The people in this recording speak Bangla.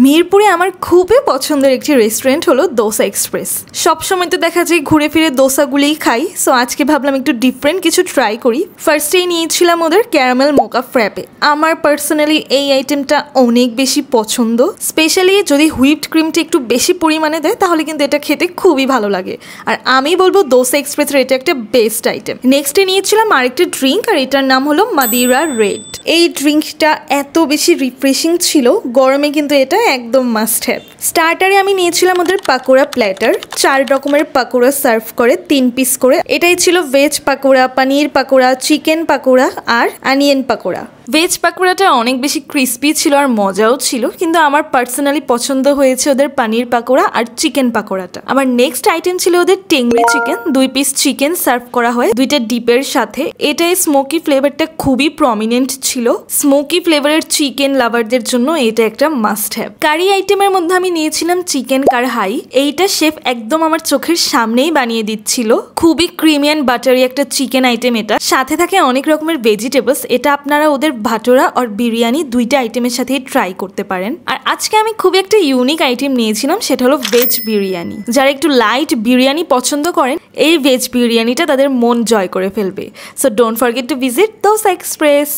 মিরপুরে আমার খুবই পছন্দের একটি রেস্টুরেন্ট হলো দোসা এক্সপ্রেস। সবসময় তো দেখা যায় ঘুরে ফিরে দোসাগুলিই খাই, সো আজকে ভাবলাম একটু ডিফারেন্ট কিছু ট্রাই করি। ফার্স্টেই নিয়েছিলাম ওদের ক্যারামেল মোকা ফ্র্যাপে। আমার পার্সোনালি এই আইটেমটা অনেক বেশি পছন্দ, স্পেশালি যদি হুইপড ক্রিমটা একটু বেশি পরিমাণে দেয় তাহলে কিন্তু এটা খেতে খুবই ভালো লাগে। আর আমি বলবো দোসা এক্সপ্রেসের এটা একটা বেস্ট আইটেম। নেক্সটে নিয়েছিলাম আরেকটা ড্রিঙ্ক, আর এটার নাম হলো মাদিরা রেড। এই ড্রিঙ্কটা এত বেশি রিফ্রেশিং ছিল, গরমে কিন্তু এটা একদম মাস্ট হ্যাভ। স্টার্টারে আমি নিয়েছিলাম ওদের পাকোড়া প্ল্যাটার। 4 রকমের পাকোড়া সার্ভ করে 3 পিস করে। এটাই ছিল ভেজ পাকোড়া, পানির পাকোড়া, চিকেন পাকোড়া আর অনিয়ন পাকোড়া। ভেজ পাকোড়াটা অনেক বেশি ক্রিস্পি ছিল আর মজাও ছিল, কিন্তু আমার পার্সোনালি পছন্দ হয়েছে ওদের পানির পাকোড়া আর চিকেন পাকোড়াটা। আমার নেক্সট আইটেম ছিল ওদের টেংরি চিকেন। 2 পিস চিকেন সার্ভ করা হয় 2টা ডিপের সাথে। এটাই স্মোকি ফ্লেভারটা খুবই প্রমিনেন্ট ছিল। স্মোকি ফ্লেভারের চিকেন লাভারদের জন্য এটা একটা মাস্ট হ্যাভ। কারি আইটেমের মধ্যে আমি নিয়েছিলাম চিকেন কারহাই। এইটা শেফ একদম আমার চোখের সামনেই বানিয়ে দিচ্ছিল। খুবই ক্রিমি অ্যান্ড বাটারি একটা চিকেন আইটেম এটা। সাথে থাকে অনেক রকমের ভেজিটেবলস। এটা আপনারা ওদের ভাটোরা আর বিরিয়ানি 2টা আইটেমের সাথে ট্রাই করতে পারেন। আর আজকে আমি খুব একটা ইউনিক আইটেম নিয়েছিলাম, সেটা হলো ভেজ বিরিয়ানি। যারা একটু লাইট বিরিয়ানি পছন্দ করেন, এই ভেজ বিরিয়ানিটা তাদের মন জয় করে ফেলবে। So don't forget to visit dosa express.